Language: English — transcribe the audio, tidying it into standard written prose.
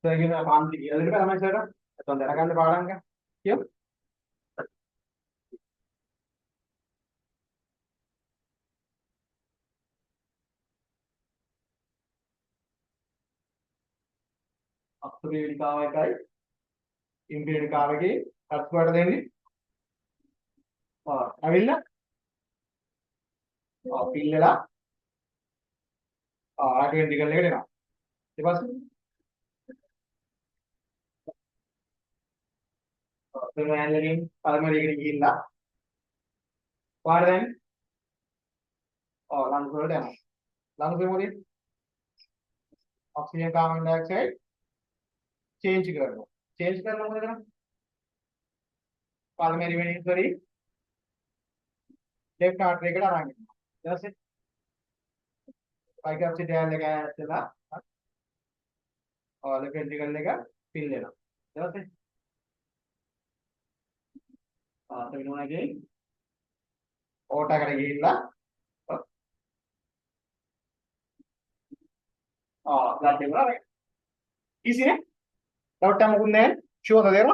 Saya kira panti, ya lebih ramai saya. Atau tidak kan lebaran kan? Yuk. Aktor ini kawai kai, impian kawai ki, aku ada ini. Oh, awalnya, oh, pilih lah. Oh, aku yang tinggal lagi na. Lepas, dengan lagi, kalau mau lagi gila. Kemudian, oh, langsung ada. Langsung kemudian, oksigen carbon dioxide change करना change करना मतलब primary vein sorry left artery का डालेंगे जैसे bike आपसे ध्यान लगाया चला और लेफ्ट वेंट्रिकल लेगा पिन लेना जैसे तो इन्होंने के ओटा करेंगे इल्ला ब्लड लेवल इसी ने डॉक्टर मुकुंद ने शो था देखो